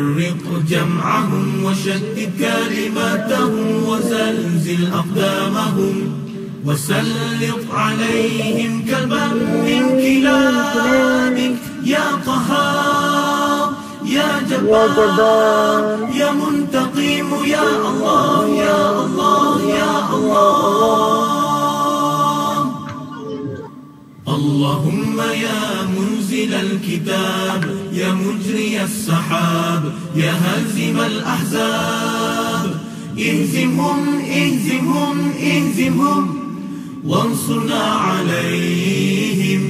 فرق جمعهم وشتت كلماتهم وزلزل أقدامهم وسلط عليهم كلبا من كلابك يا قهار يا جبار يا منتقم يا الله يا الله يا الله. اللهم يا منزل الكتاب يا مجري السحاب يا هازم الأحزاب اهزمهم اهزمهم اهزمهم وانصرنا عليهم.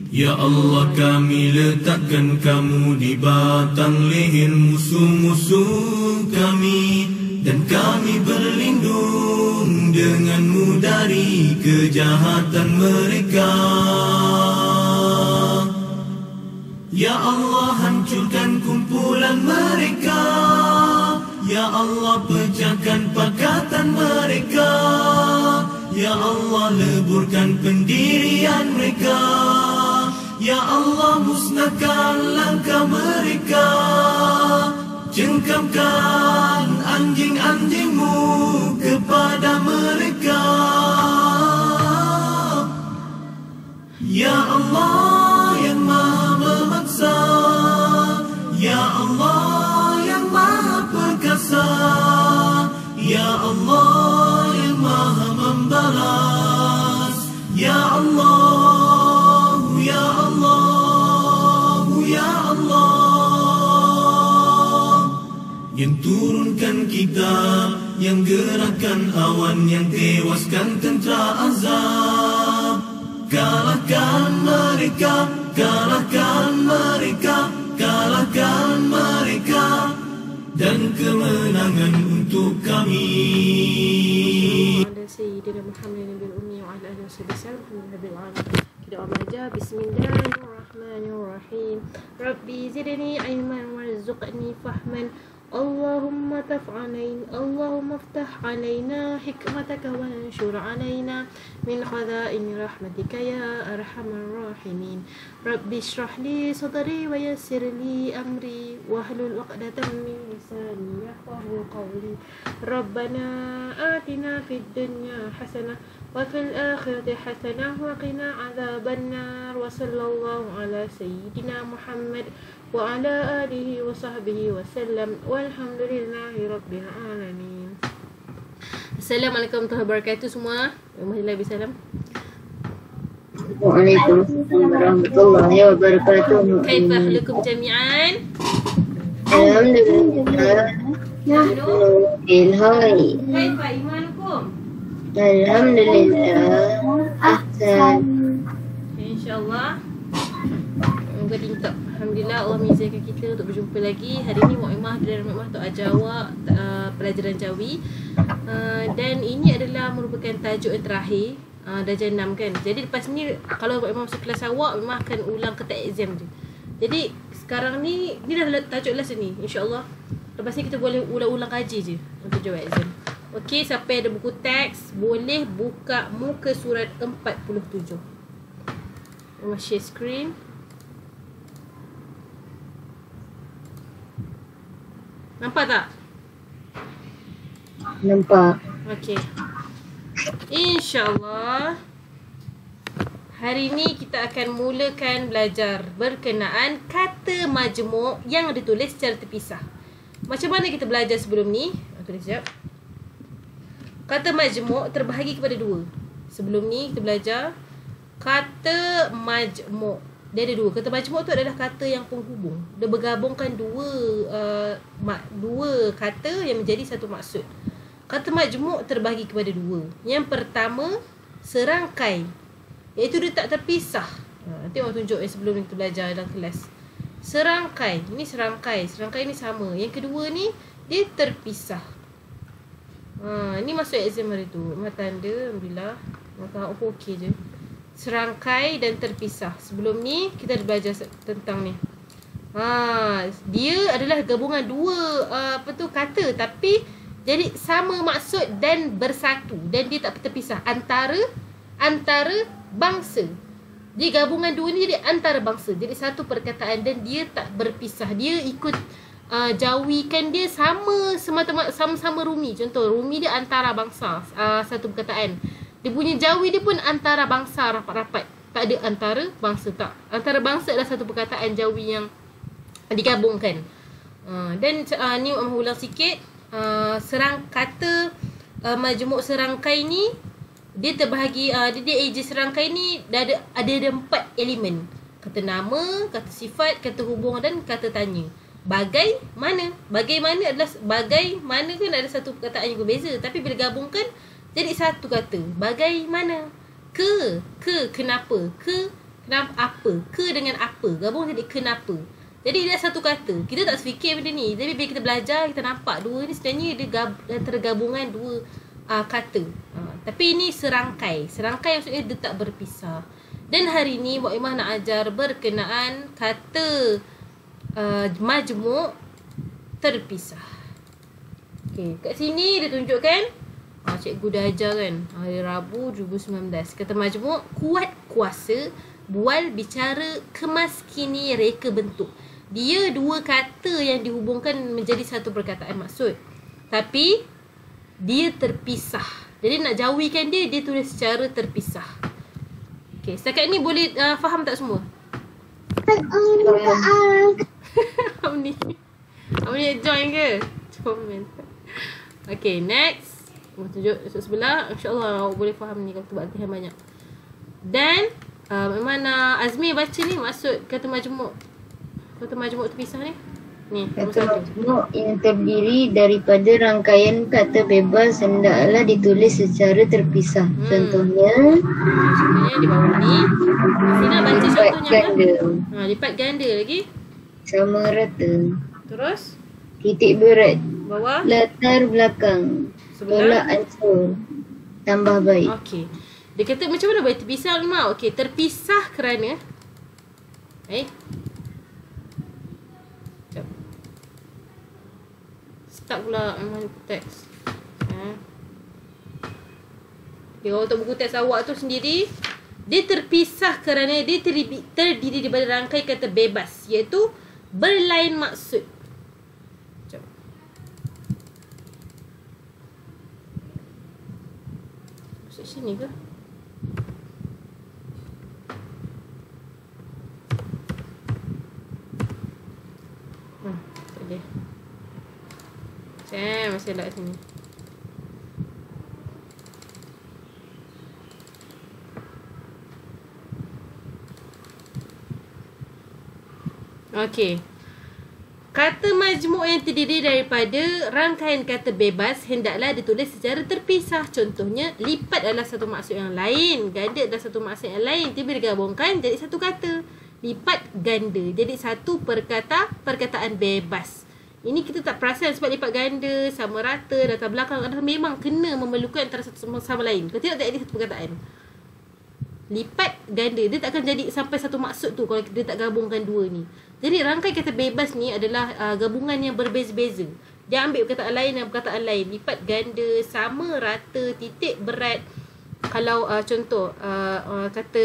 Ya Allah, kami letakkan kamu di batang leher musuh-musuh kami, dan kami berlindung denganmu dari kejahatan mereka. Ya Allah, hancurkan kumpulan mereka. Ya Allah, pecahkan pakatan mereka. Ya Allah, leburkan pendirian mereka. Ya Allah, musnahkan langkah mereka. Cengkamkan anjing-anjingmu kepada mereka. Ya Allah yang maha memaksa, Ya Allah yang maha perkasa, Ya Allah yang maha membalas, Ya Allah, Ya Allah, Ya Allah. Yang turunkan kitab, yang gerakkan awan, yang tewaskan tentera azab. Kalahkan mereka, kalahkan mereka, kalahkan mereka, dan kemenangan untuk kami. Sayyidina Muhammad Nabi Ummi wa ala alihi wasallam Nabi al-Alamin. Kita baca Bismillahirrahmanirrahim. Rabbi zidni ilman warzuqni fahman. Allahumma taf'alain, Allahumma aftah alaina hikmataka wa anshur alaina min khaza'in rahmatika ya arhamar rahimin. Rabbi shrah li sadri wa yassir li amri wahlul 'uqdatam min lisani yafqahu qawli. Rabbana atina fid dunya hasanah wa fil akhirati hasanah wa qina adzabannar. Wa sallallahu ala sayyidina Muhammad wa ala alihi wa sahbihi wa sallam walhamdulillahi rabbil alamin. Assalamualaikum warahmatullahi wabarakatuh semua. Waalaikumsalam salam. Waalaikumsalam warahmatullahi wabarakatuh. Kaifa halukum jami'an? Alhamdulillah. Ilhai. Kaifa imanukum? Alhamdulillah. Ahsan. InsyaAllah. Bertintak. Alhamdulillah Allah mengizinkan kita untuk berjumpa lagi. Hari ini Mak Imah dan Mak Imah untuk ajar awak pelajaran Jawi. Dan ini adalah merupakan tajuk yang terakhir, darjah 6 kan. Jadi lepas ni kalau Mak Imah masuk kelas awak, Mak Imah akan ulang ke exam je. Jadi sekarang ni dah tajuk last ni, insya-Allah. Lepas ni kita boleh ulang-ulang kaji je untuk jawab exam. Okey, siapa ada buku teks boleh buka muka surat 47. Mak share screen. Nampak tak? Nampak. Okey. InsyaAllah hari ni kita akan mulakan belajar berkenaan kata majmuk yang ditulis secara terpisah. Macam mana kita belajar sebelum ni? Tulis sekejap. Kata majmuk terbahagi kepada dua. Sebelum ni kita belajar kata majmuk. Dia ada dua. Kata majmuk tu adalah kata yang penghubung. Dia bergabungkan dua kata yang menjadi satu maksud. Kata majmuk terbahagi kepada dua. Yang pertama, serangkai, iaitu dia tak terpisah. Nanti orang tunjuk sebelum kita belajar dalam kelas. Serangkai, ini serangkai. Serangkai ni sama. Yang kedua ni, dia terpisah. Ini masuk exam hari tu. Mata tanda, alhamdulillah. Maka apa okey je. Serangkai dan terpisah. Sebelum ni kita dah belajar tentang ni. Dia adalah gabungan dua kata, tapi jadi sama maksud dan bersatu, dan dia tak terpisah antara bangsa. Dia gabungan dua ni jadi antara bangsa. Jadi satu perkataan dan dia tak berpisah. Dia ikut jawikan dia sama-sama rumi. Contoh, rumi dia antara bangsa, satu perkataan. Dia punya jawi dia pun antara bangsa rapat-rapat. Tak ada antara bangsa, tak. Antara bangsa adalah satu perkataan jawi yang digabungkan. Dan ni ulang sikit. Kata majmuk serangkai ni dia terbahagi, dia eja serangkai ni ada 4 elemen. Kata nama, kata sifat, kata hubung dan kata tanya. Bagaimana? Bagaimana adalah bagaimana kan ada satu perkataan yang berbeza, tapi bila gabungkan jadi satu kata. Bagaimana? Kenapa? Kenapa apa? Dengan apa? Gabung jadi kenapa. Jadi dia satu kata. Kita tak fikir benda ni. Tapi bila kita belajar, kita nampak dua ni sebenarnya dia tergabungan dua kata. Tapi ini serangkai. Serangkai maksudnya dia tak berpisah. Dan hari ni Wak Imah nak ajar berkenaan kata majmuk terpisah. Okey, kat sini dia tunjukkan. Cikgu dah ajar kan. Hari Rabu 2019. Kata majmuk, kuat kuasa, bual, bicara, kemas, kini, reka, bentuk. Dia dua kata yang dihubungkan menjadi satu perkataan maksud. Tapi dia terpisah. Jadi nak jawikan dia tulis secara terpisah. Okey, setakat ni boleh faham tak semua? Amni join ke? Komen. Okey, next. Tunjuk sebelah. InsyaAllah boleh faham ni kalau buat latihan banyak. Dan mana Azmi baca ni maksud kata majmuk. Kata majmuk terpisah ni. Ni, kata majmuk yang terdiri daripada rangkaian kata bebas hendaklah ditulis secara terpisah. Contohnya di bawah ni. Sina baca lipat contohnya ganda. Lipat ganda lagi. Sama rata. Terus titik berat. Bawah. Latar belakang. Tolak ansur. Tambah baik. Okey. Dia kata macam mana boleh terpisah ni, Mak? Okey, terpisah kerana start pula memang buku teks. Okay, untuk buku teks awak tu sendiri, dia terpisah kerana dia terdiri daripada rangkai kata bebas, iaitu berlain maksud. Sekejap. Maksud sini ke? Tak boleh. Saya masih nak sini. Okey. Kata majmuk yang terdiri daripada rangkaian kata bebas hendaklah ditulis secara terpisah. Contohnya, lipat adalah satu maksud yang lain, ganda adalah satu maksud yang lain. Dia digabungkan jadi satu kata. Lipat ganda jadi satu perkataan bebas. Ini kita tak perasan sebab lipat ganda, sama rata, latar belakang adalah memang kena memerlukan antara satu sama lain. Kalau tidak, tak ada satu perkataan. Lipat ganda, dia tak akan jadi sampai satu maksud tu kalau dia tak gabungkan dua ni. Jadi rangkai kata bebas ni adalah gabungan yang berbeza-beza. Dia ambil perkataan lain dan perkataan lain. Lipat ganda, sama rata, titik berat. Kalau contoh kata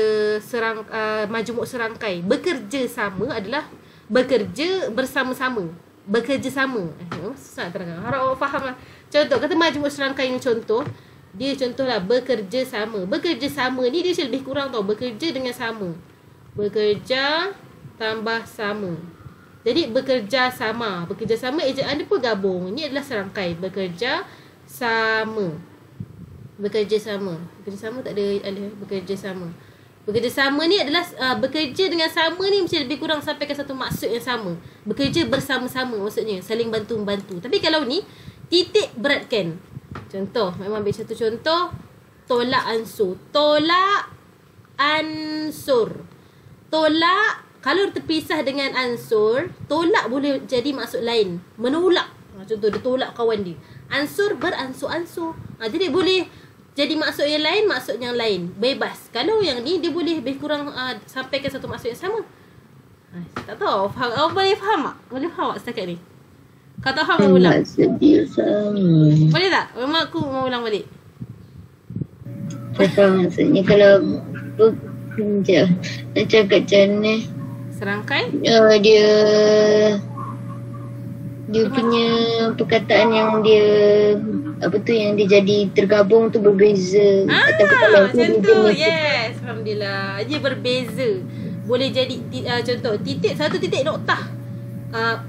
majmuk serangkai, bekerja sama adalah bekerja bersama-sama. Bekerja sama. Susah terangkan. Harap awak faham lah. Contoh, kata majmuk serangkai ni contoh. Dia contohlah bekerja sama. Bekerja sama ni dia lebih kurang tau. Bekerja dengan sama. Bekerja tambah sama. Jadi bekerja sama. Bekerja sama ejaan dia pun gabung. Ini adalah serangkai. Bekerja sama. Bekerja sama. Bekerja sama tak ada bekerja sama. Bekerja sama ni adalah bekerja dengan sama ni mesti lebih kurang sampaikan satu maksud yang sama. Bekerja bersama-sama maksudnya saling bantu-membantu. Tapi kalau ni titik beratkan. Contoh, memang ambil satu contoh, tolak ansur. Tolak ansur. Tolak, kalau terpisah dengan ansur, tolak boleh jadi maksud lain. Menolak. Contoh dia tolak kawan dia. Ansur beransur-ansur. Jadi boleh jadi maksud yang lain, maksud yang lain. Bebas. Kalau yang ni, dia boleh lebih kurang sampaikan satu maksud yang sama. Tak tahu. Awak boleh faham tak? Boleh faham tak setakat ni? Kalau tak faham, ulang. Maksud dia sama. Boleh tak? Memang aku mau ulang balik. Tak faham maksudnya. Kalau sekejap. Nak cakap macam mana? Serangkai? Dia Dia punya perkataan yang dia apa tu yang dia jadi tergabung tu berbeza. Ataupun kalau Macam dia tu. jenis Yes, alhamdulillah. Dia berbeza. Boleh jadi contoh titik, satu titik noktah.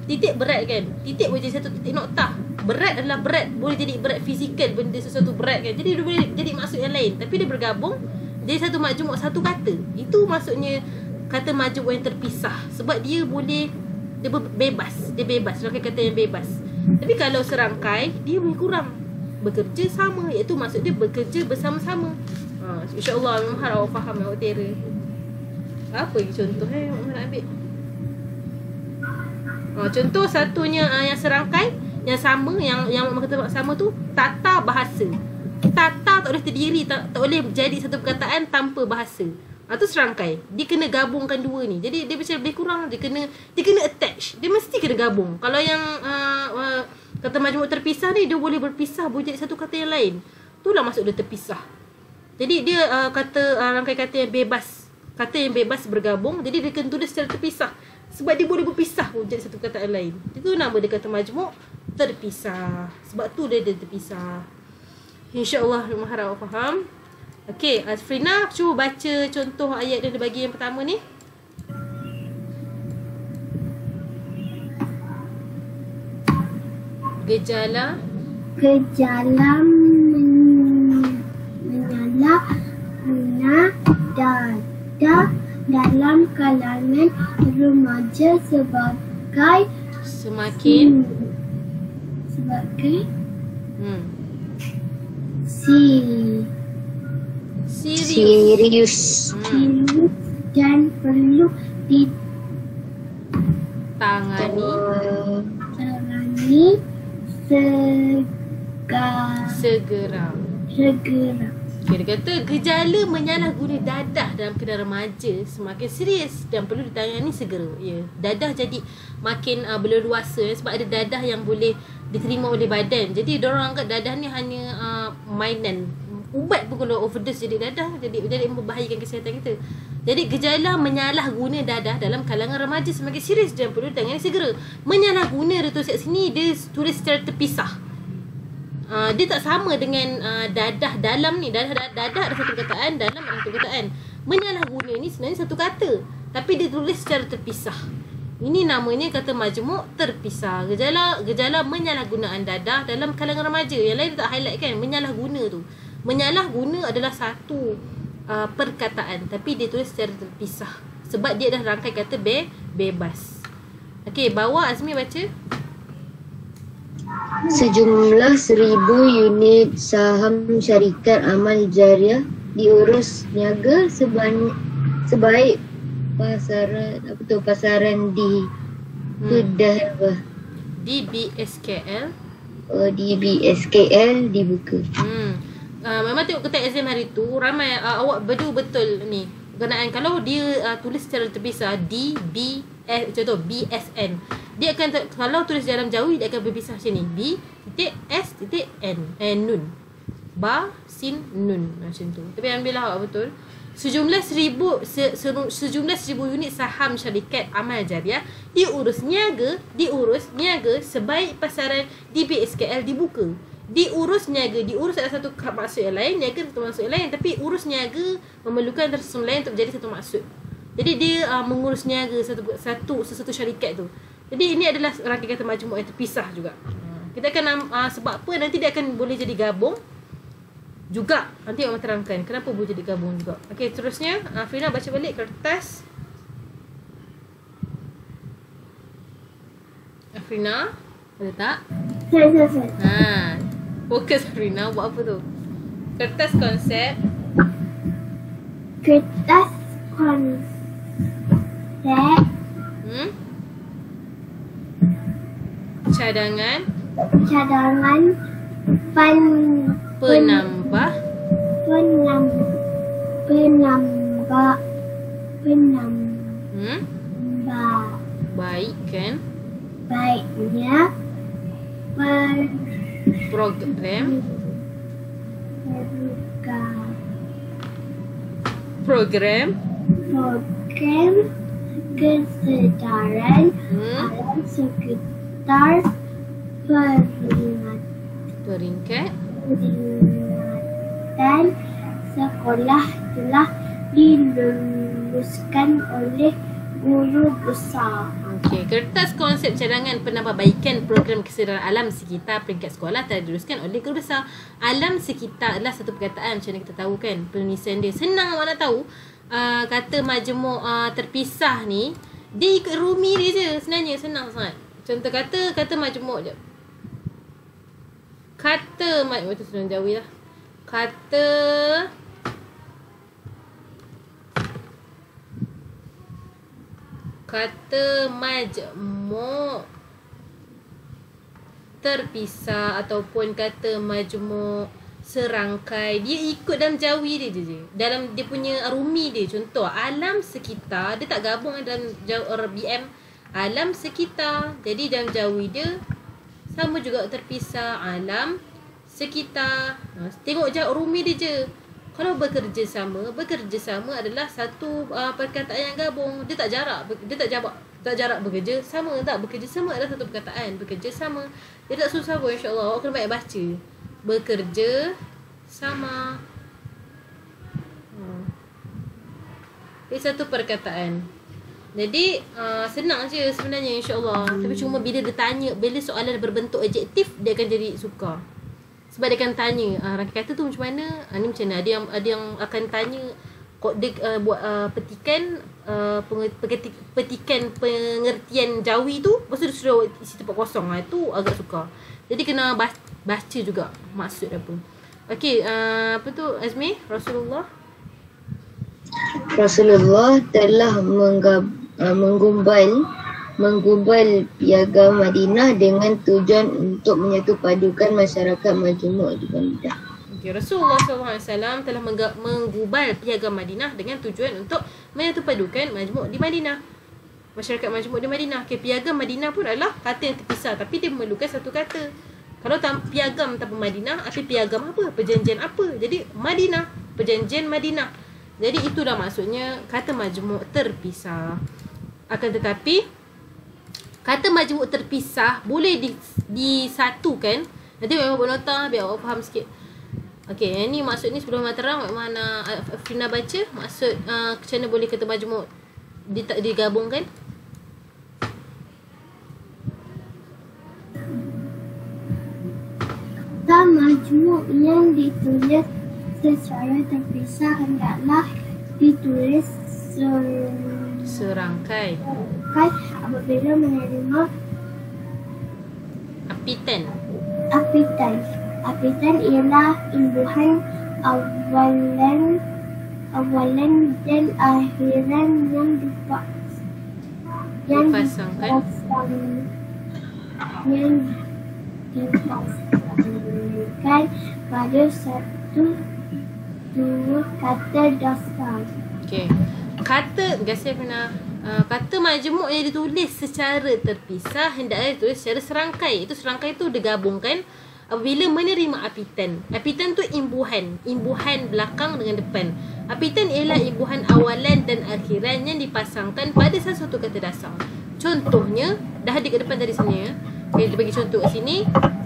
Titik berat kan. Titik boleh jadi satu titik noktah. Berat adalah berat, boleh jadi berat fizikal, benda sesuatu berat kan. Jadi dia boleh jadi maksud yang lain, tapi dia bergabung jadi satu majmuk satu kata. Itu maksudnya kata majmuk yang terpisah. Sebab dia boleh, dia bebas. Dia bebas, rangkai kata yang bebas. Tapi kalau serangkai, dia boleh kurang. Bekerja sama, iaitu maksud dia bekerja bersama-sama. InsyaAllah memang harap awak faham, awak tera. Apa lagi contoh awak nak ambil? Contoh satunya yang serangkai, yang sama, yang kata sama tu, tata bahasa. Tata tak boleh terdiri, tak boleh jadi satu perkataan tanpa bahasa. Tu serangkai. Dia kena gabungkan dua ni. Jadi dia macam lebih kurang, dia kena attach. Dia mesti kena gabung. Kalau yang kata majmuk terpisah ni, dia boleh berpisah, boleh jadi satu kata yang lain. Itulah maksud dia terpisah. Jadi dia rangkai kata yang bebas. Kata yang bebas bergabung, jadi dia kena tulis secara terpisah. Sebab dia boleh berpisah pun jadi satu perkataan lain. Itu nama dia kata majmuk terpisah. Sebab tu dia terpisah. InsyaAllah memang harap awak faham. Okey, Azfrina cuba baca contoh ayat yang dia bagi yang pertama ni. Gejala menyalahguna dada dalam kalangan remaja sebagai semakin serius dan perlu ditangani segera. Okay, dia kata gejala menyalahguna dadah dalam keadaan remaja semakin serius dan perlu ditangani segera. Ya, dadah jadi makin berleluasa sebab ada dadah yang boleh diterima oleh badan. Jadi diorang anggap dadah ni hanya mainan. Ubat pun kalau overdose jadi dadah, jadi membahayakan kesihatan kita. Jadi gejala menyalahguna dadah dalam kalangan remaja semakin serius dan perlu ditangani segera. Menyalahguna dia tulis kat sini, dia tulis secara terpisah. Dia tak sama dengan dadah dalam ni. Dadah ada satu perkataan, dalam ada satu perkataan. Menyalahguna ni sebenarnya satu kata, tapi dia tulis secara terpisah. Ini namanya kata majmuk terpisah. Gejala menyalahgunaan dadah dalam kalangan remaja. Yang lain dia tak highlight kan, menyalahguna tu. Menyalahguna adalah satu perkataan, tapi dia tulis secara terpisah sebab dia dah rangkai kata bebas. Okey, bawah Azmi baca. Sejumlah 1,000 unit saham syarikat amal jariah diurus niaga sebaik pasaran di Kedah di BSKL. Di BSKL dibuka. Memang tengok ketat exam hari tu ramai awak betul ni berkenaan. Kalau dia tulis secara terpisah contoh BSN, dia akan kalau tulis dalam jauhi dia akan berpisah macam ni, B.S.N nun, ba sin nun macam tu. Tapi alhamdulillah awak betul. Sejumlah 1,000 unit saham syarikat amal jariah diurus niaga sebaik pasaran di BSKL dibuka. Diurus niaga, diurus ada satu maksud yang lain, niaga satu maksud yang lain, tapi urus niaga memerlukan tersusun lain untuk jadi satu maksud. Jadi dia mengurus niaga sesuatu syarikat tu. Jadi ini adalah rangkai kata majmuk yang terpisah juga. Kita akan sebab apa nanti dia akan boleh jadi gabung juga. Nanti awak terangkan kenapa boleh jadi gabung juga. Okey, terusnya Afrina baca balik kertas. Afrina, ada tak? Saya. Fokus Afrina, buat apa tu? Kertas konsep. Cadangan penambah baik kan? Baiknya program kesedaran alam sekitar peringatan sekolah telah diluluskan oleh guru besar. Okey, kertas konsep cadangan penambahbaikan program kesedaran alam sekitar peringkat sekolah telah diluluskan oleh guru besar. Alam sekitar adalah satu perkataan, macam mana kita tahu kan penulisan dia. Senang awak nak tahu. Kata majmuk terpisah ni, dia ikut rumi dia je. Sebenarnya senang sangat. Contoh kata majmuk je. Kata majmuk tu senang jauh lah. Kata majmuk terpisah ataupun kata majmuk serangkai, dia ikut dalam jawi dia je. Dalam dia punya rumi dia. Contoh alam sekitar, dia tak gabung dalam BM alam sekitar. Jadi dalam jawi dia sama juga terpisah alam sekitar. Tengok rumi dia je. Kalau bekerja sama adalah satu perkataan yang gabung. Dia tak jarak bekerja sama. Tak, bekerja sama adalah satu perkataan. Bekerja sama. Dia tak susah pun, insya-Allah. Awak kena banyak baca. Bekerja sama. Dia satu perkataan. Jadi senang je sebenarnya, insya-Allah. Tapi cuma bila dia tanya, bila soalan berbentuk adjektif, dia akan jadi sukar. Sebab dia akan tanya rangkai kata tu macam mana, ni macam mana. Ada yang akan tanya dia buat petikan petikan pengertian jawi tu, lepas tu dia suruh isi tempat kosong. Itu agak sukar. Jadi kena baca juga maksud apa. Okey, apa tu Azmi? Rasulullah telah menggubal piagam Madinah dengan tujuan untuk menyatu padukan masyarakat majmuk di Madinah. Okay, Rasulullah SAW telah menggubal piagam Madinah dengan tujuan untuk menyatu padukan majmuk di Madinah. Masyarakat majmuk di Madinah. Okay, piagam Madinah pun adalah kata yang terpisah, tapi dia memerlukan satu kata. Kalau piagam tanpa Madinah, tapi piagam apa? Perjanjian apa? Jadi Madinah, perjanjian Madinah. Jadi itulah maksudnya kata majmuk terpisah. Akan tetapi kata majmuk terpisah boleh disatukan. Nanti memang buat nota biar awak faham sikit. Okey, ni maksud ni sebelum terang mana Afrina baca maksud macam mana boleh kata majmuk digabungkan. Kata majmuk yang ditulis secara terpisah hendaklah ditulis serangkai apabila menerima apitan. Apitan ialah imbuhan awalan dan akhiran yang dipasangkan pada satu dua kata dasar. Okey. Kata majmuk yang ditulis secara terpisah hendaklah ditulis secara serangkai. Itu serangkai tu digabungkan apabila menerima apitan. Apitan tu imbuhan belakang dengan depan. Apitan ialah imbuhan awalan dan akhiran yang dipasangkan pada satu kata dasar. Contohnya dah ada kat depan tadi sini ya. Okay, dia bagi contoh kat sini.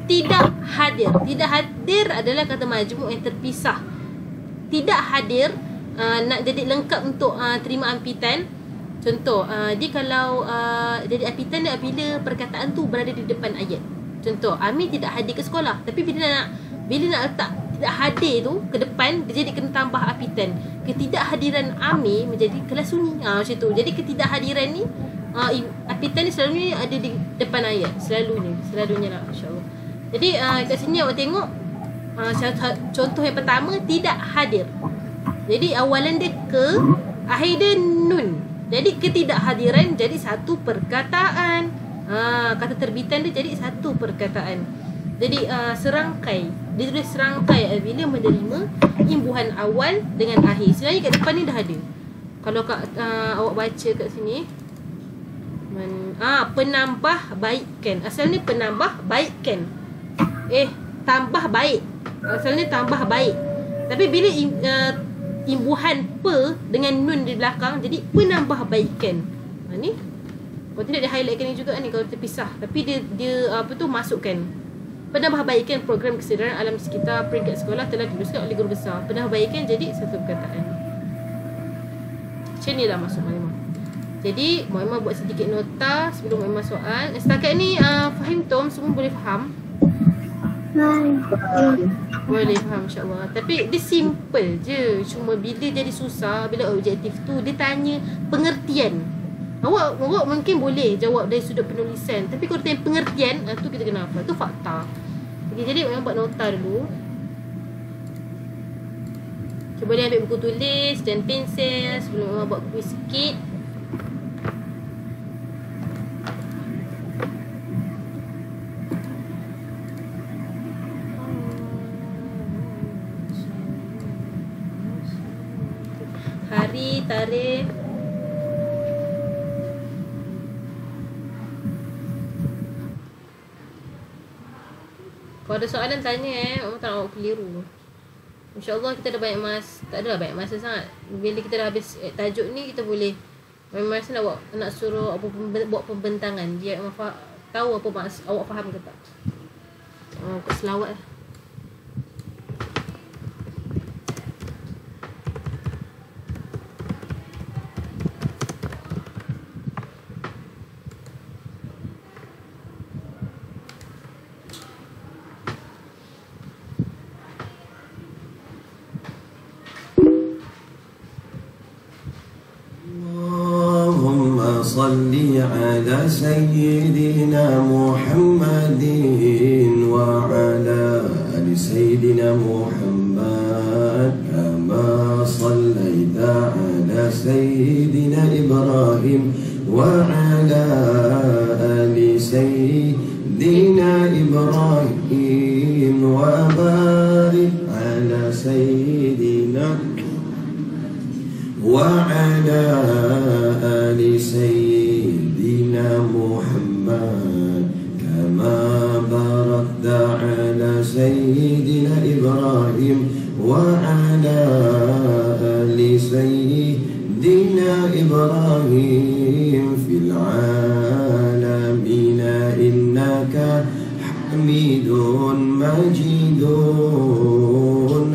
Tidak hadir. Tidak hadir adalah kata majmuk yang terpisah. Tidak hadir nak jadi lengkap untuk terima apitan. Contoh, dia kalau jadi apitan dia bila perkataan tu berada di depan ayat. Contoh, Amir tidak hadir ke sekolah. Tapi bila nak letak tidak hadir tu ke depan, dia jadi kena tambah apitan. Ketidakhadiran Amir menjadi kelas sunyi. Macam tu. Jadi ketidakhadiran ni apitan ni selalunya ada di depan ayat. Selalunya lah, insya-Allah. Jadi kat sini awak tengok contoh yang pertama tidak hadir. Jadi awalan dia ke, akhir dia nun. Jadi ketidakhadiran jadi satu perkataan. Kata terbitan dia jadi satu perkataan. Jadi serangkai. Dia tulis serangkai bila menerima imbuhan awal dengan akhir. Sebenarnya kat depan ni dah ada. Kalau awak baca kat sini penambah baikkan. Asalnya penambah baikkan. Tambah baik. Asalnya tambah baik. Tapi bila imbuhan pe dengan nun di belakang jadi penambah baikan. Ni Kalau tidak dia highlightkan ni juga ni kalau terpisah. Tapi dia apa tu masukkan. Penambahbaikan program kesedaran alam sekitar peringkat sekolah telah diteruskan oleh guru besar. Penambahbaikan jadi satu perkataan. Macam ni lah masuk Muhammad. Jadi Muhammad buat sedikit nota sebelum Muhammad soal. Setakat ni faham Tom? Semua boleh faham? Boleh faham insyaAllah. Tapi dia simple je. Cuma bila jadi susah, bila objektif tu dia tanya pengertian. Awak mungkin boleh jawab dari sudut penulisan, tapi kalau tanya pengertian, tu kita kena hafal. Tu fakta. Okay, jadi Muhammad buat nota dulu. Cuba dia ambil buku tulis dan pensel sebelum Muhammad buat kuis sikit. Hari, tarikh. Kalau ada soalan tanya Mama tak nak awak keliru. InsyaAllah kita dah banyak masa. Tak adalah banyak masa sangat. Bila kita dah habis tajuk ni, kita boleh masa nak suruh apa buat pembentangan. Dia tahu apa maksud, awak faham ke tak. Buat selawat lah. صل على سيدنا محمد وعلى آل سيدنا محمد كما صليت على سيدنا إبراهيم وعلى آل سيدنا إبراهيم وبارك على سيدنا وعلى آل سيدنا محمد كما باركت على سيدنا إبراهيم وعلى آل سيدنا إبراهيم في العالمين إنك حميد مجيد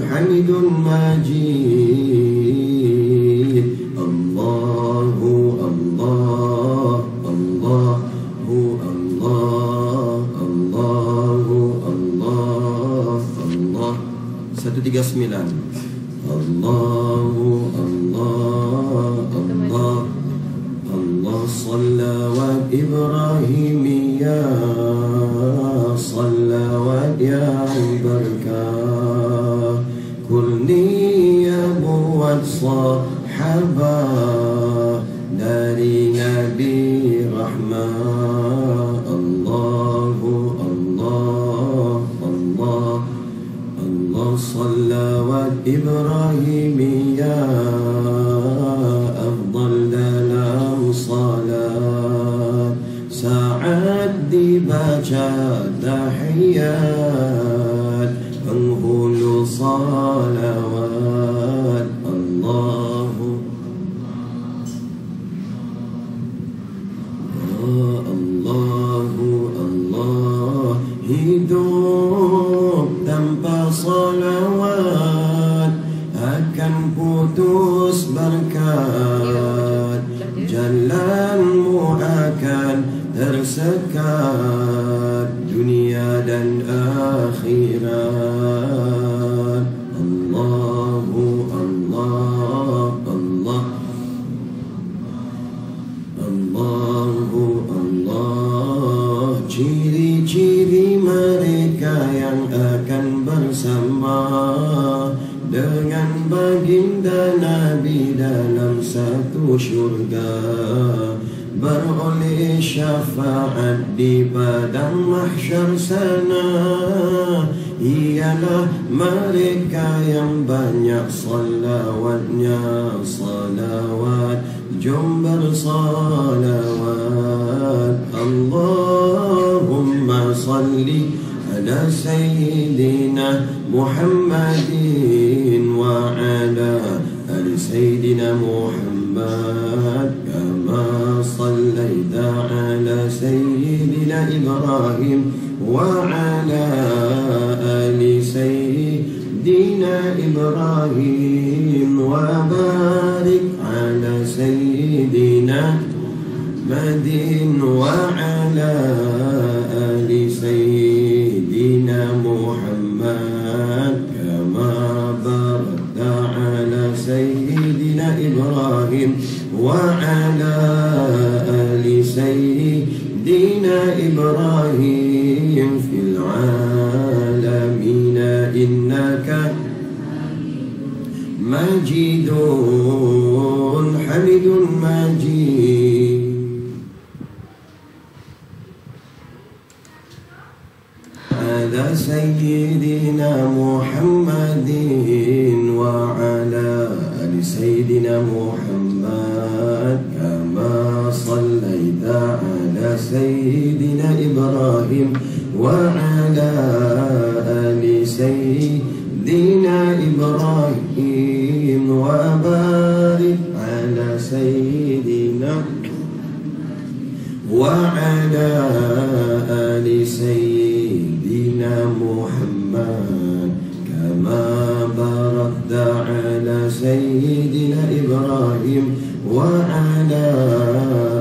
حميد مجيد. Sembilan. Allahu Allah Allah Allah salawat Ibrahimiyah salawat yang berkah kurnia buat sahabat dari Nabi Rahmah. Allahu Allah Allah Allah salawat Ibrahimiyah afdal dalam salat saat dibaca tahiyat penghulu salawat. Allahu Allahu Allah hidup tanpa salawat akan putus berkat, jalanmu akan tersekat dunia dan akhirat. Allahu Allah Allah Allahu Allah ciri-ciri mereka yang akan bersama dengan baginda Nabi dalam satu syurga, beroleh syafaat di padang mahsyar sana. Ialah mereka yang banyak salawatnya, salawat, jom bersalawat. Allahumma salli ala Sayyidina Muhammadin wa ala ali Sayyidina Muhammad kama sallaita سيدنا إبراهيم وعلى آل سيدنا إبراهيم وبارك على سيدنا محمد وعلى آل سيدنا محمد كما باركت على سيدنا إبراهيم وعلى آل سيدنا إبراهيم في العالمين إنك مجيد حميد مجيد. على سيدنا محمد وعلى آل سيدنا محمد كما صليت على سيدنا إبراهيم وعلى آل سيدنا إبراهيم وبارك على سيدنا وعلى آل سيدنا محمد كما باركت على سيدنا إبراهيم وعلى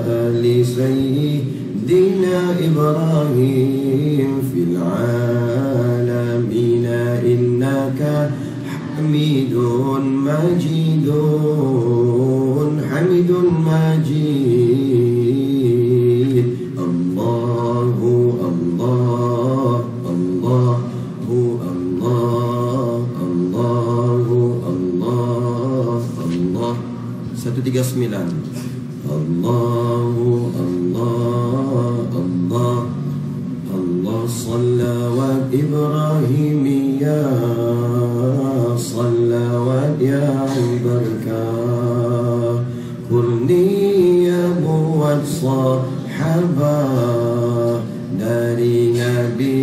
آل سيدنا إبراهيم في العالمين إنك حميد مجيد حميد مجيد. الله الله الله الله الله الله الله 139. الله الله الله الله صلوات إبراهيمية صلوات يا بركة كلني buat sahabat dari Nabi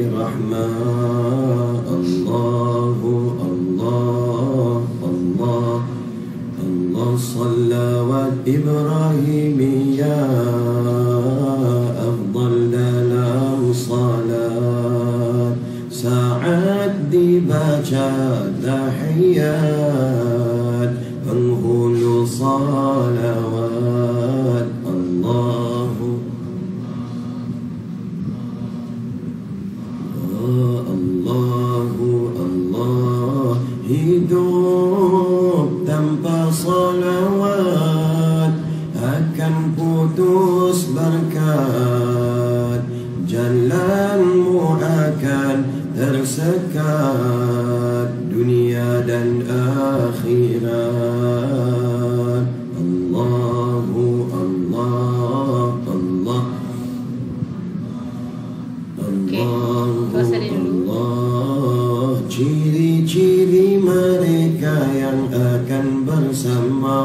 Rahmat. Allahu Allah Allah Allah salawat Ibrahimiyah afdal dalam salat saat dibaca tahiyat penghulu salawat. Allahu Allahu Allah hidup tanpa salawat akan putus berkat jalanmu akan tersekat dunia dan akhirat. Allahu Allah Allah Allah. Ciri-ciri mereka yang akan bersama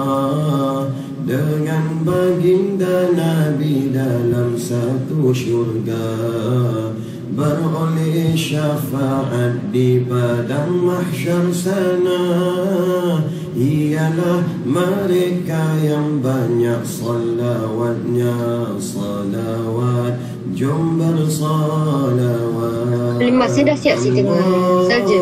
dengan baginda Nabi dalam satu syurga, beroleh syafaat di padang mahsyar sana, ialah mereka yang banyak salawatnya. Salawat, jom bersalawat. Limas saya dah siap si tengah saja.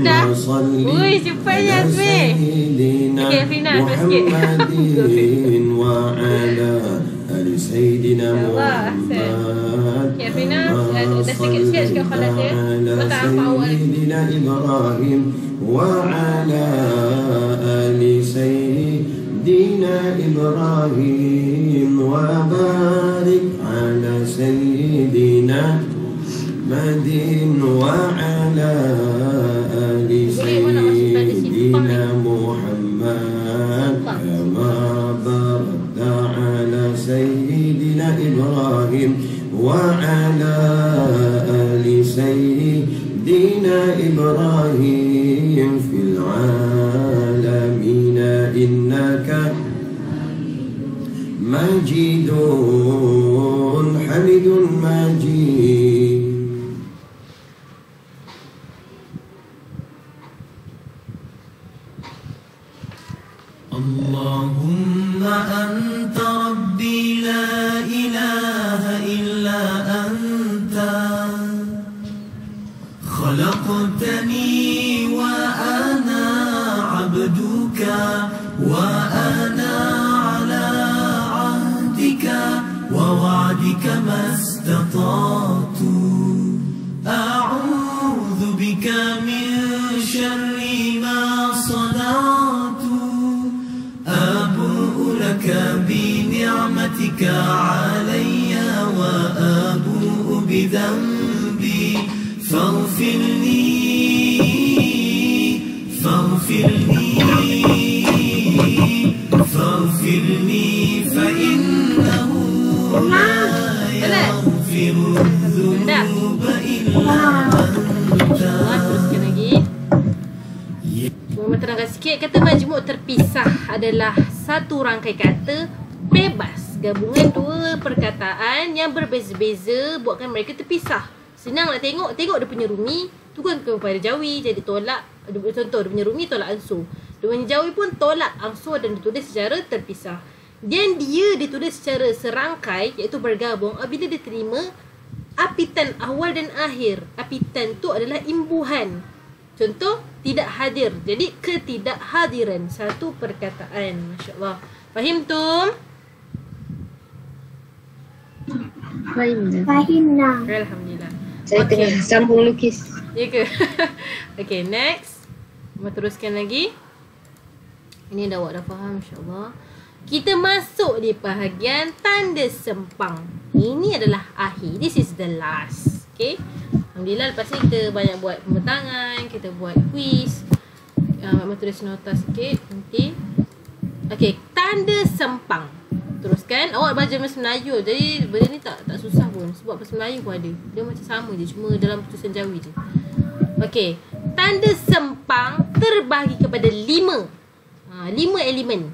Dah? Ui, cepatnya Asmi. Okey, Afina, sikit. Allah, okey, Afina, dah sikit-sikit cakap khalas ya. Kau tak apa awal. Ibrahim wa ala ali sayyidina Ibrahim wa barik ala sayyidina Madin wa ala ali sayyidina Muhammad kama barakta ala sayyidina Ibrahim wa ala ali sayyidina Ibrahim fil alamin innaka majidun hamidun majid. Allahumma anta rabbi la ilaha خلقتني وأنا عبدك وأنا على عهدك ووعدك ما استطعت أعوذ بك من شر ما صنعت أبوء لك بنعمتك علي وأبوء بذنبي فاغفر لي فإنه لا يغفر الذنوب إلا أنت. Teruskan lagi. Cuma terangkan sikit. Kata majmuk terpisah adalah satu rangkai kata bebas, gabungan dua perkataan yang berbeza-beza buatkan mereka terpisah. Senang nak tengok dia punya rumi tu kan kepada jawi, jadi tolak. Contoh dia punya rumi tolak ansur, dia punya jawi pun tolak ansur dan ditulis secara terpisah. Dan dia ditulis secara serangkai, iaitu bergabung apabila diterima apitan awal dan akhir. Apitan tu adalah imbuhan. Contoh, tidak hadir. Jadi, ketidakhadiran. Satu perkataan. Masya Allah. Fahim Tum? Fahimna. Alhamdulillah. Saya tengah sambung lukis. Ya ke? Okay, next. Kita teruskan lagi. Ini dah awak dah faham, insyaAllah. Kita masuk di bahagian tanda sempang. Ini adalah akhir. This is the last. Okay. Alhamdulillah, lepas ni kita banyak buat pembentangan, kita buat quiz. Mama tulis nota sikit nanti. Okay, tanda sempang. Teruskan. Awak baca bahasa Melayu. Jadi benda ni tak susah pun. Sebab bahasa Melayu pun ada. Dia macam sama je. Cuma dalam tulisan Jawi je. Okay. Tanda sempang terbahagi kepada 5. 5 elemen.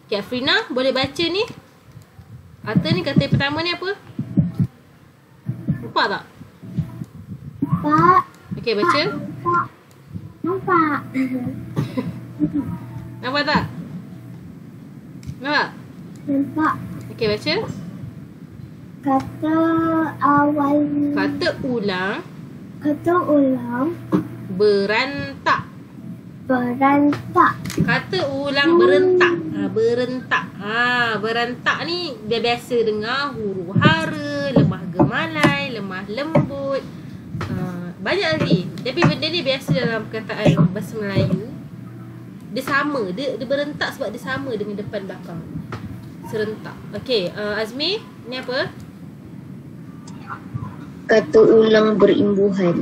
Okay, Afrina boleh baca ni. Kata ni, kata yang pertama ni apa? Nampak tak? Pak. Okay, baca. Nampak. Nampak tak? Nampak? Nampak. Okay, baca. Kata awal. Kata ulang. Kata ulang. Berantak. Berantak. Kata ulang berentak. Berentak. Berentak ni dia biasa dengar huru hara, lemah gemalai, lemah lembut. Banyak lagi. Tapi benda ni biasa dalam perkataan bahasa Melayu. Dia sama. Dia berentak sebab dia sama dengan depan belakang. Serentak. Okey, Azmi, ni apa? Kata ulang berimbuhan.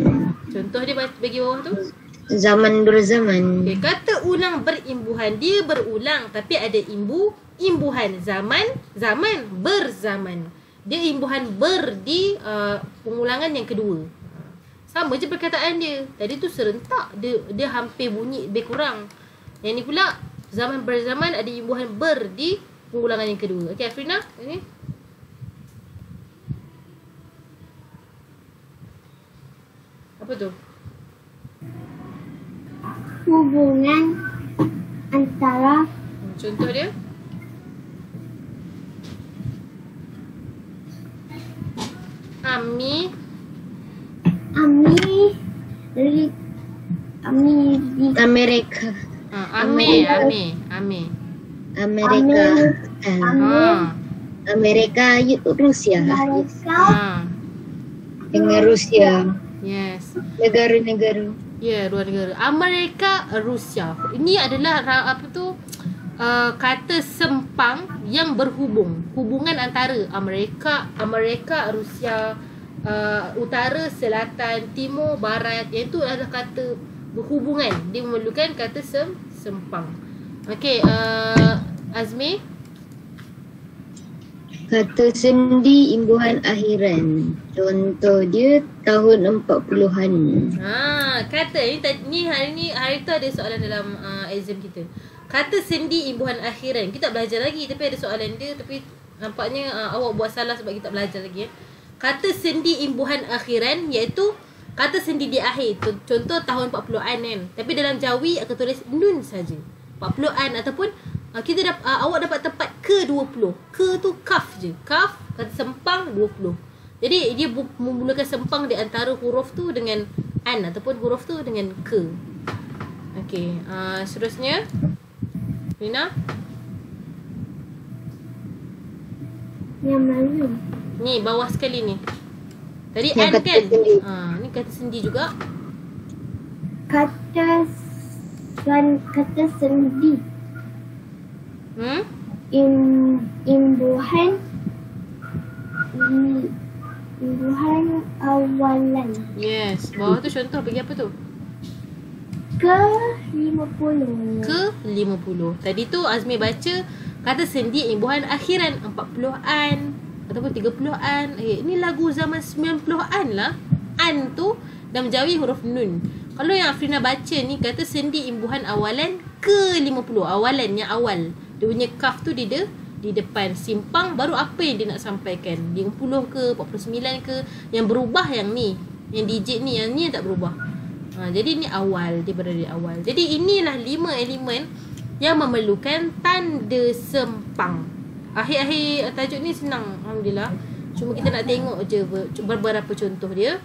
Contoh dia bagi bawah tu. Zaman berzaman. Okay, kata ulang berimbuhan. Dia berulang tapi ada imbuhan. Zaman berzaman. Dia imbuhan di pengulangan yang kedua. Sama je perkataan dia. Tadi tu serentak. Dia hampir bunyi lebih kurang. Yang ni pula zaman berzaman ada imbuhan di pengulangan yang kedua. Okey, Afrina, ini. Apa tu? Hubungan antara. Contoh dia. Ami. Amerika. Amerika. Amerika, Rusia. Dengan Rusia. Yes. Negara-negara. Ya, luar negara. Amerika, Rusia. Ini adalah apa tu? Kata sempang yang berhubung. Hubungan antara Amerika, Rusia, utara, selatan, timur, barat. Yang itu adalah kata berhubungan. Dia memerlukan kata sempang. Okey, Azmi. Kata sendi imbuhan akhiran. Contoh dia tahun 40-an. Kata ni hari tu ada soalan dalam exam kita. Kata sendi imbuhan akhiran. Kita tak belajar lagi tapi ada soalan dia, tapi nampaknya awak buat salah sebab kita tak belajar lagi. Kata sendi imbuhan akhiran iaitu kata sendi di akhir. Contoh tahun 40-an kan. Tapi dalam Jawi akan tulis nun saja. 40-an ataupun kita awak dapat tepat ke 20. Ke tu kaf je. Kaf kata sempang 20. Jadi dia memulakan sempang di antara huruf tu dengan an ataupun huruf tu dengan ke. Okey, seterusnya Rina. Yang mana? Ni bawah sekali ni. Tadi Yang an kata kan? sendi. Ni kata sendi juga. Kata sendi. Imbuhan awalan. Yes. Bawah tu contoh bagi apa tu? Ke 50. Ke 50. Tadi tu Azmi baca kata sendi imbuhan akhiran 40-an ataupun 30-an. Ini lagu zaman 90-an lah. An tu dah menjauhi huruf nun. Kalau yang Afrina baca ni kata sendi imbuhan awalan ke 50. Awalan yang awal. Dia punya kaf tu di depan. Simpang baru apa yang dia nak sampaikan. 50 ke 49 ke. Yang berubah yang ni. Yang digit ni. Yang ni yang tak berubah. Jadi ni awal. Dia berada di awal. Jadi inilah 5 elemen yang memerlukan tanda sempang. Akhir-akhir tajuk ni senang. Alhamdulillah. Cuma kita nak tengok je beberapa contoh dia.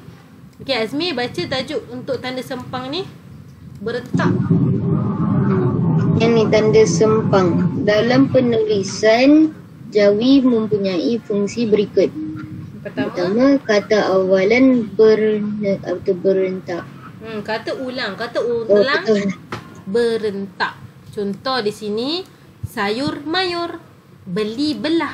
Okey, Azmi baca tajuk untuk tanda sempang ni. Berentak. Yang ni tanda sempang. Dalam penulisan Jawi mempunyai fungsi berikut. Pertama, kata awalan berentak. Kata ulang. Kata ulang berentak. Contoh di sini, sayur mayur, beli belah,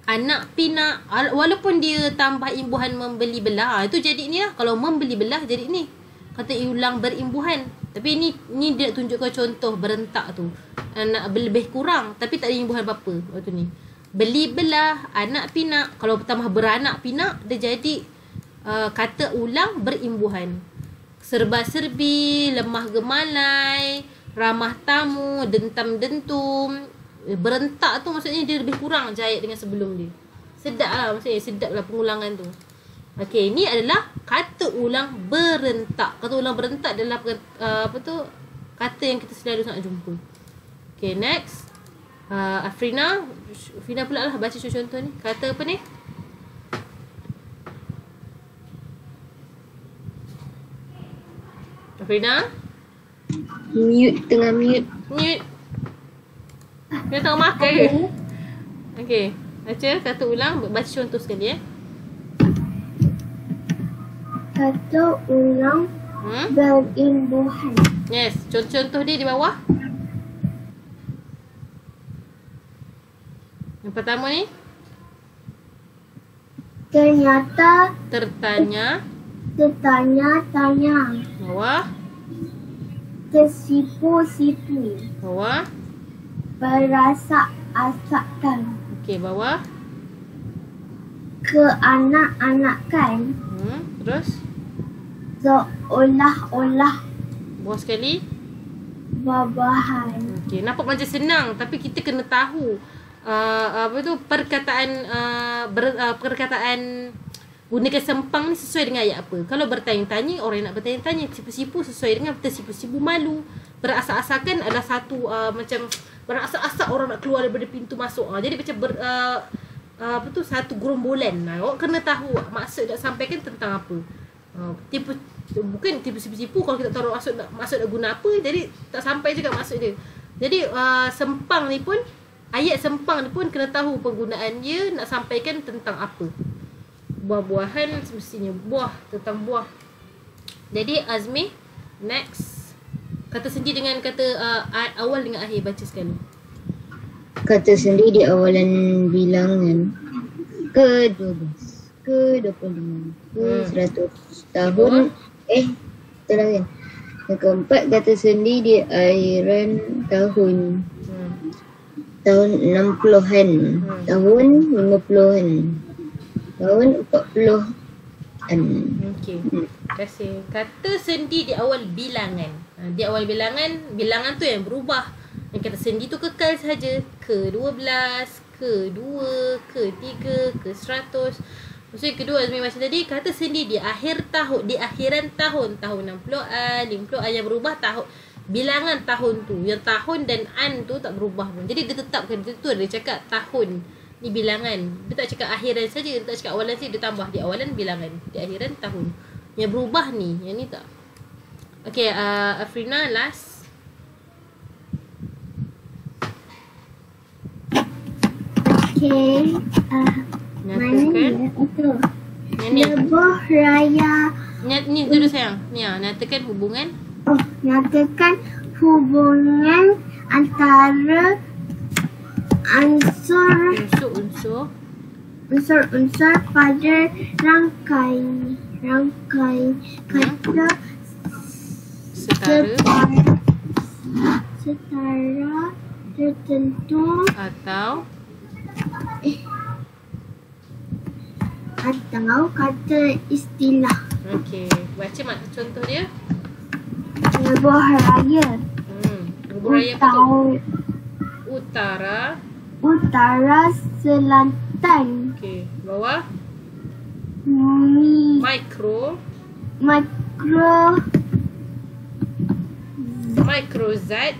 anak pinak. Walaupun dia tambah imbuhan membeli belah, itu jadi ni lah. Kalau membeli belah jadi ni. Kata ulang berimbuhan. Tapi ni dia nak tunjukkan contoh berentak tu. Nak lebih kurang tapi tak ada imbuhan apa-apa waktu ni. Beli belah, anak pinak. Kalau tambah beranak pinak, dia jadi kata ulang berimbuhan. Serba-serbi, lemah gemalai, ramah tamu, dentam-dentum. Berentak tu maksudnya dia lebih kurang jahit dengan sebelum dia. Sedap lah maksudnya, sedap lah pengulangan tu. Okey, ni adalah kata ulang berentak. Kata ulang berentak adalah kata yang kita selalu nak jumpa. Okey, next. Afrina pula lah baca contoh ni. Kata apa ni? Afrina? Mute, tengah mute. Mute. Dia tengah makan ke? Okey, baca kata ulang. Baca contoh sekali Kata ulang berimbuhan. Yes, contoh dia di bawah. Yang pertama ni. Ternyata. Tertanya. Tanya. Bawah. Tersipu-sipu. Bawah. Berasak-asakkan. Okey, bawah. Keanak-anakan. Terus. Seolah-olah. Bawah sekali. Babahan. Okey, nampak macam senang tapi kita kena tahu perkataan gunakan sempang ni sesuai dengan ayat apa. Kalau bertanya-tanya, orang yang nak bertanya-tanya. Sipu-sipu sesuai dengan tersipu-sipu malu. Berasak-asakan adalah satu macam berasak-asak orang nak keluar daripada pintu masuk. Jadi macam satu gerombolan. Awak kena tahu maksud nak sampaikan tentang apa. Bukan tipu sipu-sipu. Kalau kita tahu maksud nak guna apa, jadi tak sampai juga maksud dia. Jadi sempang ni pun, ayat sempang ni pun kena tahu penggunaan dia nak sampaikan tentang apa. Buah-buahan semestinya buah, tentang buah. Jadi Azmi, next. Kata sendi dengan kata awal dengan akhir, baca sekali. Kata sendi di awalan bilangan ke-12, ke-25, ke-100 tahun. Terangkan. Yang keempat, kata sendi di akhiran tahun. Tahun 60-an, tahun 50-an, tahun 40-an. Okey. Terima kasih. Kata sendi di awal bilangan. Di awal bilangan tu yang berubah. Yang kata sendi tu kekal sahaja. Ke-12, ke-2, ke-3, ke-100. Maksudnya kedua Azmi macam tadi, kata sendi di akhir tahun, di akhiran tahun 60-an, 50-an yang berubah tahun. Bilangan tahun tu, yang tahun dan an tu tak berubah pun. Jadi dia tetapkan tu dia cakap tahun ni bilangan. Dia tak cakap akhiran saja, dia tak cakap awalan saja, dia tambah di awalan bilangan, di akhiran tahun. Yang berubah ni, yang ni tak. Okay, Afrina last. Okay. Mana Nyatakan. ni? Itu. Yang ni. Lebuh raya. Ni dulu sayang. Ni nyatakan hubungan. Oh, nyatakan hubungan antara unsur-unsur pada rangkai kata setara tertentu Atau kata istilah. okey, baca contoh dia. Lebuh raya. Hubung raya apa tu? Utara selatan. Okey, bawah. Mikrozat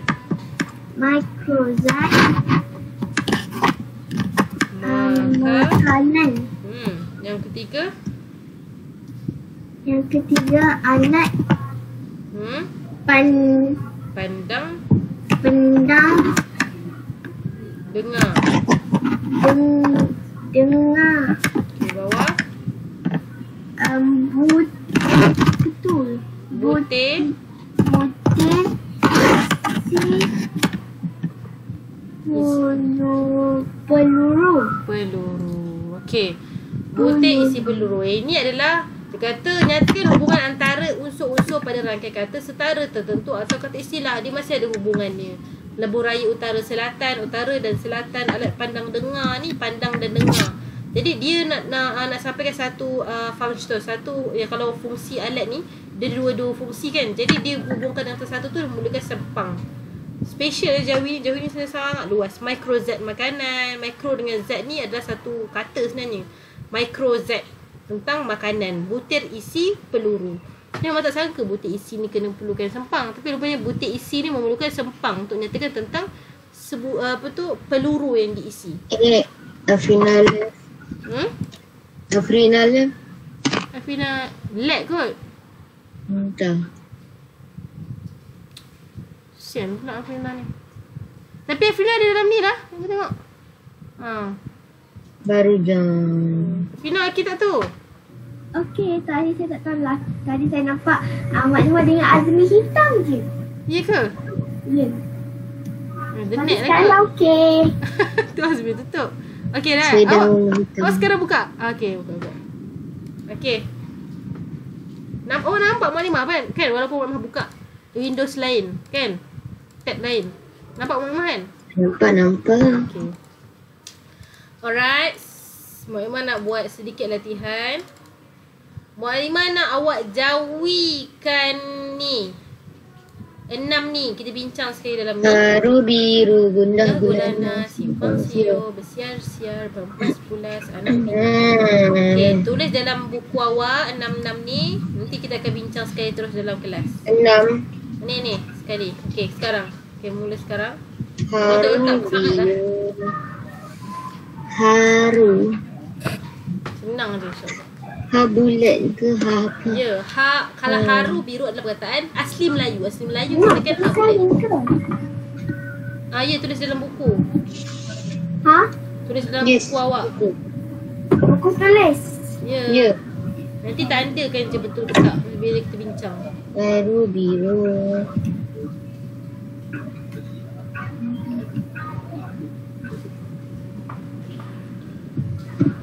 makanan. Yang ketiga alat pandang dengar. Okey, bawah. Butir peluru. Okey. Butir isi peluru. Ini adalah dia kata nyatakan hubungan antara unsur-unsur pada rangkaian kata setara tertentu atau kata istilah. Dia masih ada hubungannya. Lebuh raya utara selatan dan selatan, alat pandang dengar ni pandang dan dengar. Jadi dia nak sampaikan satu function, satu ya, kalau fungsi alat ni dia dua fungsi kan. Jadi dia hubungkan antara satu tu memulakan sempang. Special Jawi ni sangat luas. Mikrozat makanan, mikro dengan zat ni adalah satu kata sebenarnya. Mikrozat tentang makanan, butir isi peluru. Ni memang tak sangka butir isi ni kena perlukan sempang, tapi rupanya butir isi ni memerlukan sempang untuk nyatakan tentang peluru yang diisi. Afrina lag kot. Tak. Sian pula Afrina ni. Tapi Afrina ada dalam ni lah. Aku tengok. Baru jam. Afrina Aki tak tu? Okey, tadi saya tak tahu lah. Tadi saya nampak Mak Noor dengan Azmi hitam je. Ya ke? Ya. The Tapi net sekarang lah kot. okey. Tu Azmi tutup. Okey dah. Saya dah Awak sekarang buka. Okey, buka. Okey. Nampak Mak Limah kan? Kan walaupun Mak Limah buka Windows lain kan? Tab lain. Nampak Mak Limah kan? Nampak. Okay. Alright. Mak Limah nak buat sedikit latihan. Mak Limah nak awak jawikan ni 6 ni. Kita bincang sekali dalam ni. Haru biru gundah Gulana, gulana. simpang sio, bersiar-siar, berempas pulas, anak bini. Okay, tulis dalam buku awak 6 ni. Nanti kita akan bincang sekali terus dalam kelas. 6. Ni sekali. Okay, sekarang. Okay, mula sekarang. Haru biru. Haru. Senang je insyaAllah. Ha bulat ke ha apa? Ya, kalau haru biru adalah perkataan asli Melayu. Asli Melayu kita kan ha bulat. Ya, tulis dalam buku. Ha? Tulis dalam Yes. buku awak. Buku tulis. Ya. Nanti tandakan je betul ke tak bila kita bincang. Haru biru.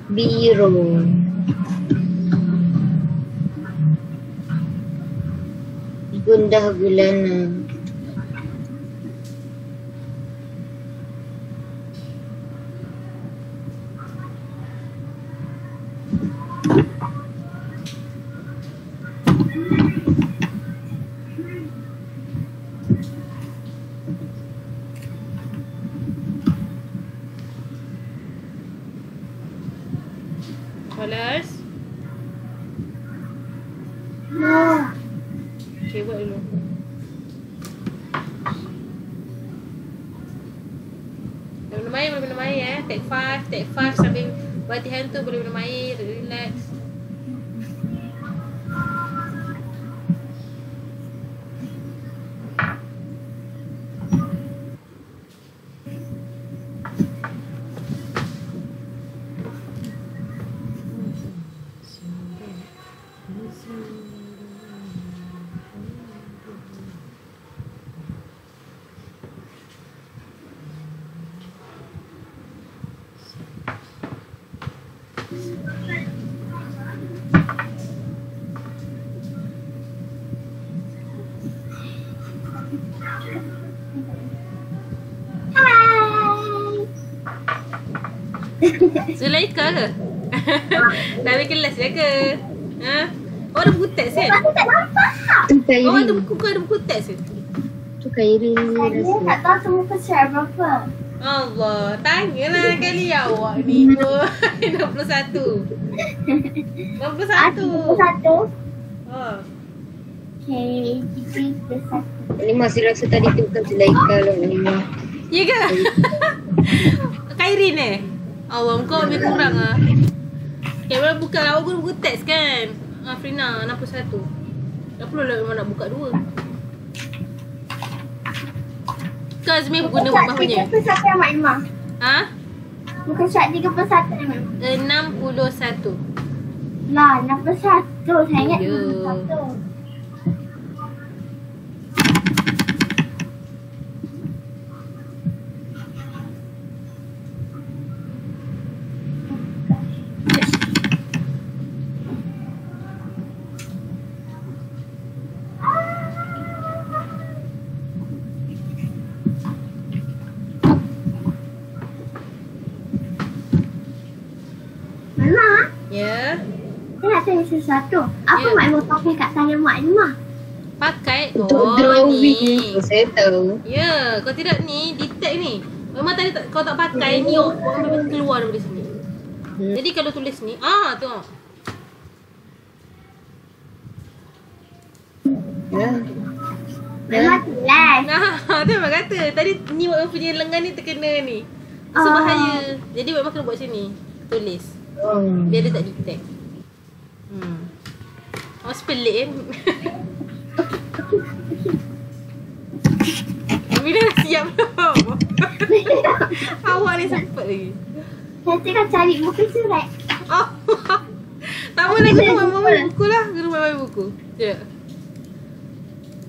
Biru. Gundah gulana. Balas. Okay, buat dulu. Boleh minum air Take 5 sambil latihan tu boleh minum air, relax. Zulaika ke? Dari kelas dia ke? Ha? Oh, ada buku teks kan? Aku tak nampak. Tu Oh, ada Khairi. buku ke? Ada buku teks ke? Tu Khairi Saya rasa. tak tahu semua share berapa. Allah, tanyalah kali awak ni. 61. 61. 31. Oh. Okay, kita satu. Ni masih rasa tadi tu bukan Zulaika lah Halimah. Ya ke? Khairin Allah, kau lebih kurang lah. Okay, mana buka lah. Awak guna buku teks kan? Afrina, 61. Tak perlu lah memang nak buka dua. Kau Azmi guna Bukan buku punya? 31 yang Mak Imah. Ha? Bukan syak 31 yang Mak Imah. 61. Lah, 61. Saya ingat Ya. 61. Mama, Ya. saya nak tanya sesuatu. Apa Ya. Mak Imah pakai kat tangan Mak Imah? Untuk Pakai drawing ni. tu saya tahu. Ya, kalau tidak ni detect ni. Memang tadi kau tak pakai ni orang memang keluar daripada sini. Jadi kalau tulis ni, tengok. Ya. Memang tulis. Tu memang kata. Tadi ni orang punya lengan ni terkena ni. So bahaya. Jadi memang kena buat sini. Tulis. Oh. Biar dia tak detect. Oh, sepelik kan? Bila dah siap belum? Awak ni sempat lagi. Saya tengah cari buku surat. Oh. Tak apa lah, kena main buku lah. Kena main buku. Ya.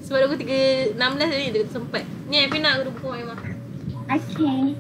Sebab aku 3.16 ni dia sempat. Ni Afina aku ada buku Mak Imah. Okay.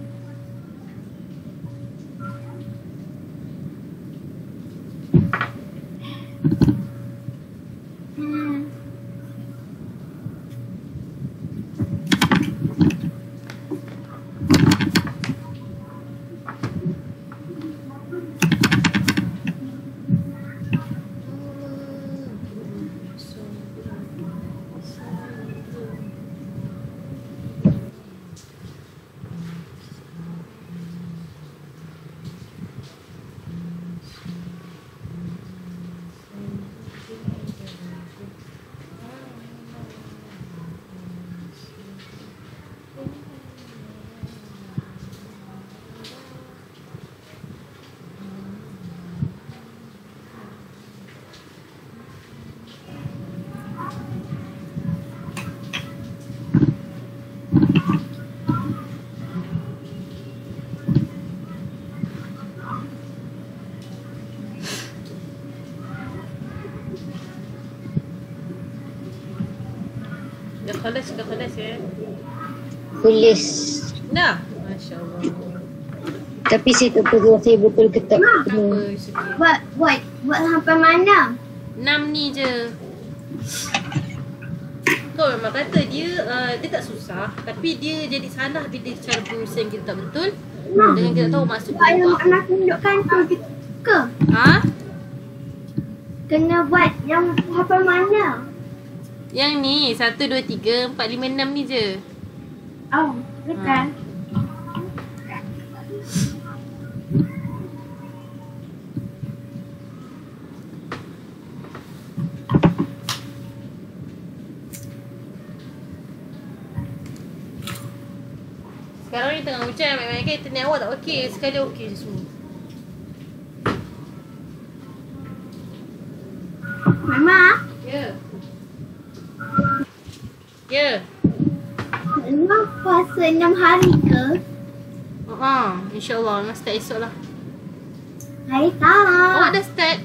Dah khalas ya. Tulis. Dah. Masya-Allah. Tapi saya tak tahu saya betul ke tak. Tak apa, sedih. Buat sampai mana? 6 ni je. Kau memang kata dia tak susah, tapi dia jadi salah bila cara penulisan kita tak betul. Dengan kita tahu maksud Buat dia yang apa. anak tunjukkan tu gitu ke? Ha? Kena buat yang hafal mana? Yang ni 1 2 3 4 5 6 ni je. Oh, bukan. Sekarang ni tengah hujan, memang kan internet awak tak okey. Sekali okey je semua. Mama, Ya. Ya. memang puasa 6 hari ke? InsyaAllah. Memang start esok lah. Saya tak. Awak dah start?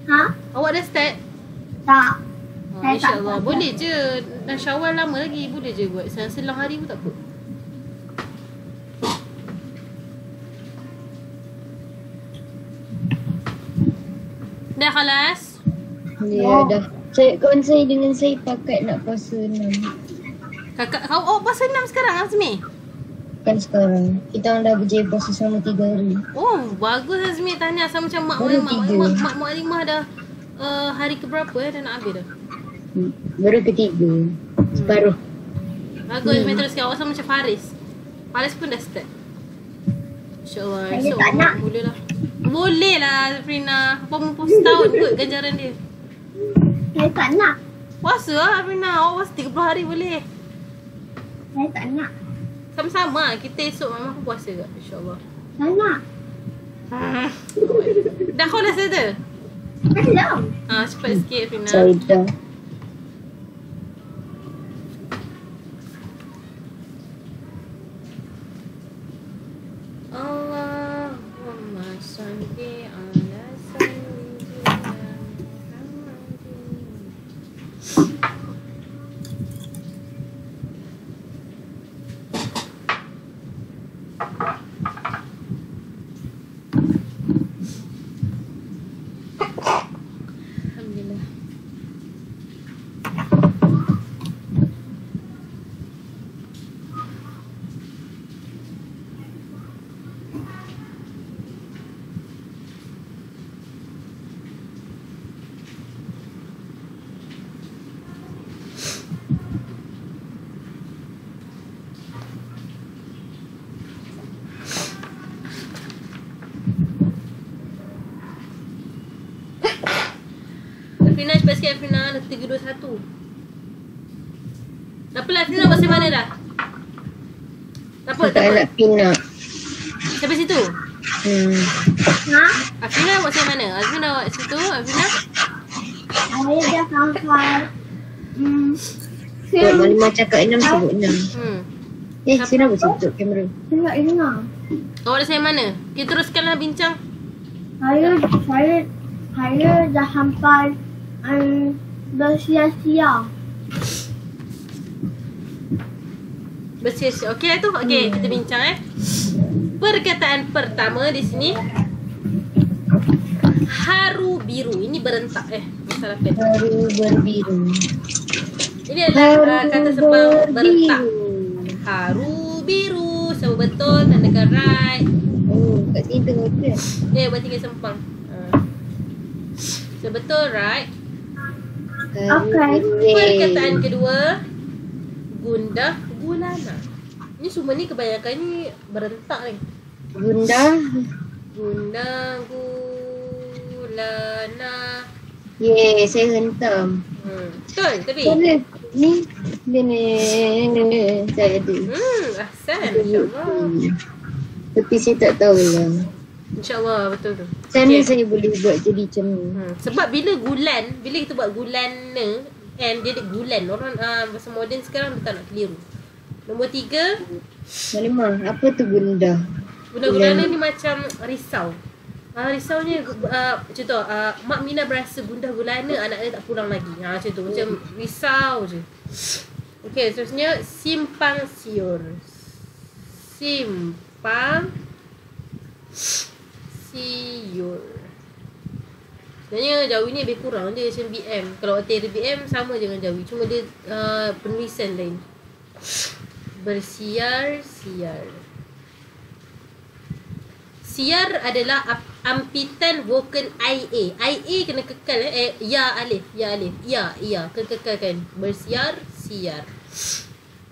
Ha? Awak dah start? Tak. Oh, Saya tak InsyaAllah. buat. Boleh je. Dah Syawal lama lagi. Boleh je buat. Selang hari pun tak apa. Dah kelas? Ya dah. Kawan saya dengan saya pakat nak puasa 6. Kakak kau puasa 6 sekarang Azmi? Kan sekarang kita orang dah berjaya puasa selama 3 hari. Oh, bagus Azmi. Tahniah sama macam Baru tiga. mak Alimah dah hari keberapa dah nak habis dah? Baru ketiga. Separuh. Bagus Azmi teruskan. Awak sama macam Faris. Faris pun dah start. InsyaAllah. Saya tak nak. Boleh lah. Boleh lah Afrina. Apa mumpung setahun kot ganjaran dia. Saya tak nak. Puasa lah Afrina. Awak puasa 30 hari boleh. Saya tak nak. Sama-sama. Kita esok mama pun puasa kat. InsyaAllah. Tak nak. Dah kau dah settle? Belum. Cepat sikit Afrina. Saya dah. Allahumma salli ala sayyidina Muhammadin. Alhamdulillah. Afrina cepat sikit Afrina. Dah 3, 2, 1. Tak apalah Afrina pasal mana dah? Tak apa, tak Tak apa. nak pinak. Sampai situ. Ha? Afrina pasal mana? Azmin awak situ Afrina? Saya dah sampai. Buat Malimah cakap 6 sebut 6. Sina boleh tutup kamera. Saya ingat. Awak dah sampai mana? Kita teruskanlah bincang. Saya dah sampai bersia-sia. Bersia-sia. Okey lah tu. Okey, kita bincang Perkataan pertama di sini. Haru biru. Ini berentak masalah pen. Baru berbiru. Ini adalah kata sembang berentak. Haru biru. Sama betul. Tandakan right. Oh, kat sini tengok tu. Buat 3 sempang. So betul right. Okey. Perkataan kedua. Gundah gulana. Ni semua ni kebanyakan ni berentak ni. Gundah. Gundah gulana. Saya hentam. Betul tapi. Mana? Ni. Saya ada. Ahsan. InsyaAllah. Tapi saya tak tahulah. InsyaAllah betul tu. Sana Okey. saya boleh buat jadi macam ni. Sebab bila kita buat gulana and dia ada gulan. Orang bahasa moden sekarang dia tak nak keliru. Nombor 3. Malimah, apa tu gundah? Guna-gulana ni macam risau. Risaunya contoh Mak Mina berasa gundah gulana anak dia tak pulang lagi. Macam tu. Macam risau je. Okey, seterusnya simpang siur. Simpang siur. Sebenarnya Jawi ni lebih kurang dia macam BM. Kalau arti BM sama je dengan Jawi. Cuma dia penulisan lain. Bersiar-siar. Siar adalah ampitan vokal IA. IA kena kekal ya alif. Ya kena kekalkan. Bersiar-siar.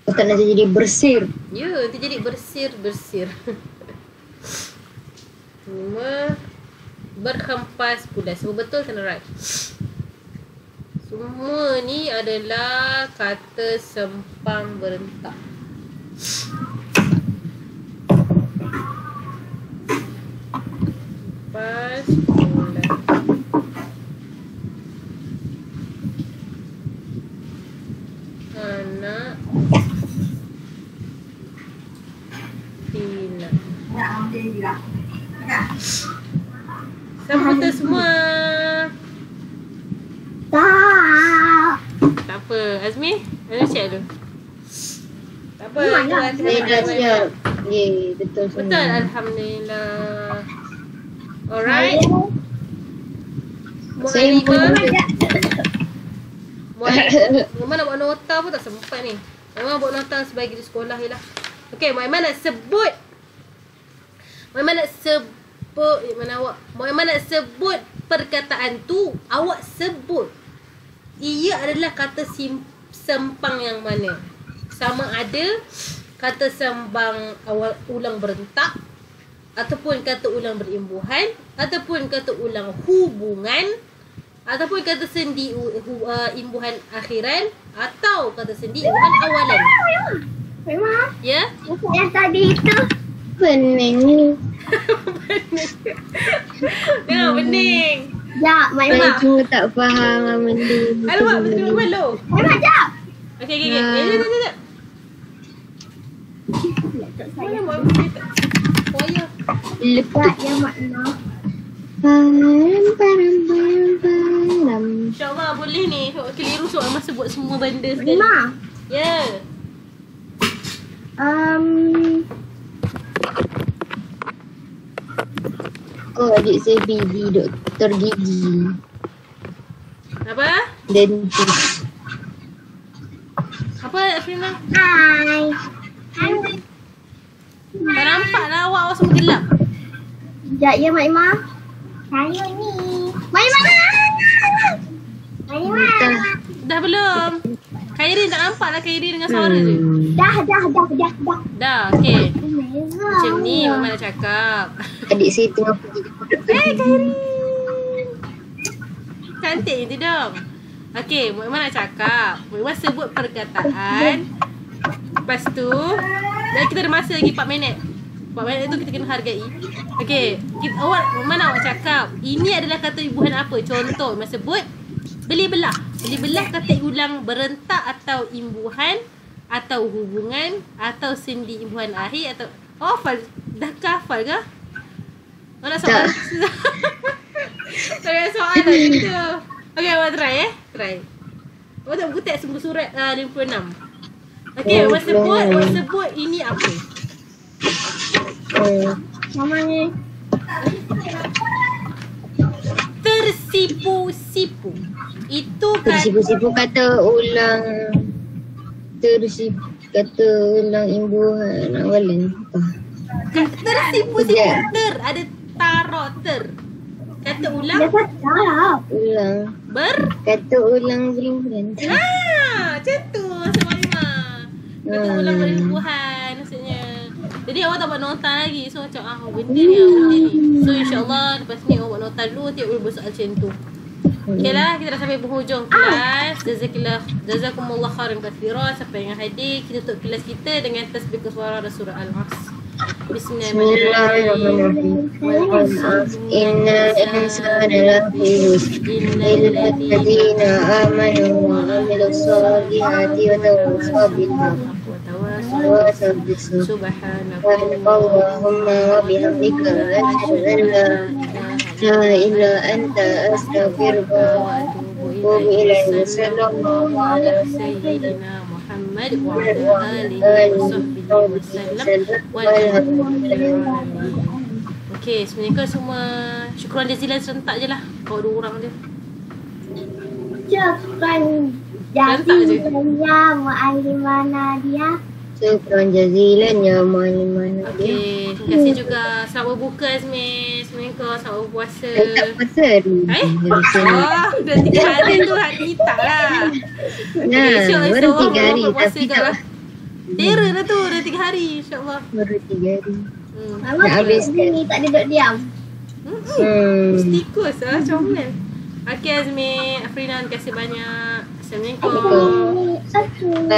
Tak nak jadi bersir. Ya, nanti jadi bersir-bersir. Cuma berhempas pula. Semua betul kena right. Semua ni adalah kata sempang berentak. Hempas pula. Anak Tina. Sama betul semua. Tak apa. Azmi check dulu. Tak apa. Saya dah siap. Betul semua. Betul, alhamdulillah. Alright. Saya pun Memang nak buat nota pun tak sempat ni. Memang buat nota sebagai di sekolah je lah. Okay, Muhammad nak sebut Muhammad nak sebut perkataan tu. Awak sebut ia adalah kata sempang yang mana. Sama ada kata sembang awal ulang berentak, ataupun kata ulang berimbuhan, ataupun kata ulang hubungan, ataupun kata sendi imbuhan akhiran, atau kata sendi imbuhan awalan. Memang. Ya? Yang tadi itu. pening ni. Tengok bening. Jap, Saya cuma tak faham benda. Alamak, betul malu. Memang jap. Okey. Jap. Mana buat cerita? Wayar. Lepas Ya makna. param. InsyaAllah boleh ni. Keliru soal masa buat semua benda sekali. Lima. Ya. Kau adik saya pergi doktor gigi. Apa? Dentist. Apa Afrina? Hai. Tak nampak lah awak semua gelap. Sekejap ya Mak Imah. Saya ni. Mak Imah. Mak Imah. Dah belum? Khairin tak nampak lah Khairin dengan suara je. Dah. Dah, okey. Macam ni Mama nak cakap. Adik saya tengah pergi doktor. Khairin. Cantik je tu dong. Okey, Mama nak cakap. Mama sebut perkataan. Lepas tu, dan kita ada masa lagi 4 minit. 4 minit tu kita kena hargai. Okey, Mama nak awak cakap. Ini adalah kata imbuhan apa? Contoh, Mama sebut beli belah. Beli belah kata ulang berentak atau imbuhan atau hubungan atau sendi imbuhan akhir atau hafal. Dah hafal ke? Awak nak soal? Tak ada soalan gitu. Okey, awak try Try. Awak tak buku teks buku surat 56. Okey, awak sebut ini apa? Mama ni. Tersipu-sipu. Itu kan Tersipu-sipu kata ulang. Kata ulang imbuhan awalan. tersipu-sipu ada taro kata ulang Dah tak. Ulang. Kata ulang berimbuhan. macam tu sama kata ulang berimbuhan maksudnya. Jadi awak tak buat nota lagi. So macam benda ni So insyaAllah lepas ni awak buat nota dulu. Nanti awak boleh buat soal macam tu. Okay lah, kita dah sampai penghujung kelas. Jazakumullah khairan katsira. Siapa yang hadir, kita tutup kelas kita dengan tasbih suara surah Al-Asr. Bismillahirrahmanirrahim. Innal insana lafi khusr illa alladhina amanu wa amilus solihati wa tawassaw bil haqqi wa tawassaw bis sabr. Subhanallahumma wa bihamdika asyhadu an la ilaha illa anta astaghfiruka wa atubu ilaik. Sallallahu ala sayyidina Muhammad wa ala alihi wa sahbihi wasallam. Okey, sebenarnya semua syukran jazilan serentak je lah. Kau 2 orang je. Syukran jazilan ya mu'allimana dia. Syukran jazilan ya mu'allimana dia. Okey, terima kasih juga. Selamat berbuka Azmi. Assalamualaikum, selamat berpuasa. Tak puasa hari. Dah 3 hari tu hari tak lah. Baru 3 hari tapi tak. Terror lah tu, dah 3 hari insyaAllah. Baru 3 hari. Mama ni tak ada duduk diam. Tikus lah, comel. Okey Azmi, Afrina, terima kasih banyak. Assalamualaikum. Satu.